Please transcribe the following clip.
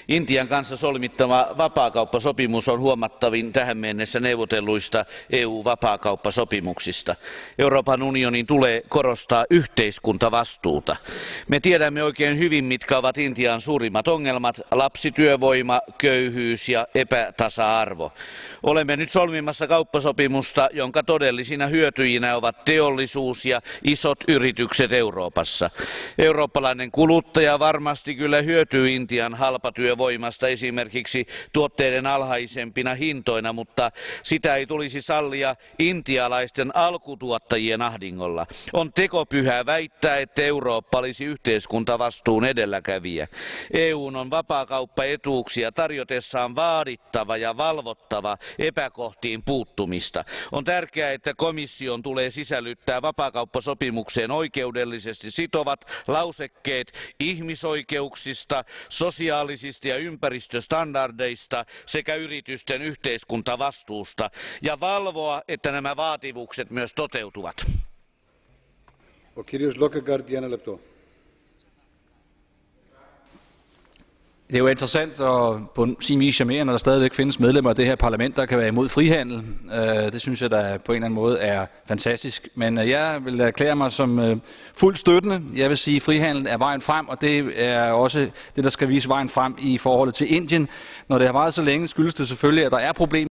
Intian kanssa solmittava vapaakauppasopimus on huomattavin tähän mennessä neuvotelluista EU-vapaakauppasopimuksista. Euroopan unionin tulee korostaa yhteiskuntavastuuta. Me tiedämme oikein hyvin, mitkä ovat Intian suurimmat ongelmat: lapsityövoima, köyhyys ja epätasa-arvo. Olemme nyt solmimassa kauppasopimusta, jonka todellisina hyötyjinä ovat teollisuus ja isot yritykset Euroopassa. Eurooppalainen kuluttaja varmasti kyllä hyötyy Intian halpatyövoimasta esimerkiksi tuotteiden alhaisempina hintoina, mutta sitä ei tulisi sallia intialaisten alkutuottajien ahdingolla. On tekopyhää väittää, että Eurooppa olisi yhteiskuntavastuun edelläkävijä. EU:n on vapaakauppaetuuksia tarjotessaan vaadittava ja valvottava epäkohtiin puuttumista. On tärkeää, että komission tulee sisällyttää vapaakauppasopimukseen oikeudellisesti sitovat lausekkeet ihmisoikeuksista, sosiaalisista ja ympäristöstandardeista sekä yritysten yhteiskuntavastuusta ja valvoa, että nämä vaatimukset myös toteutuvat. Det er jo interessant og på sin vis charmerende, at der stadigvæk findes medlemmer af det her parlament, der kan være imod frihandel. Det synes jeg da på en eller anden måde er fantastisk. Men jeg vil erklære mig som fuldt støttende. Jeg vil sige, at frihandel er vejen frem, og det er også det, der skal vise vejen frem i forholdet til Indien. Når det har varet så længe, skyldes det selvfølgelig, at der er problemer.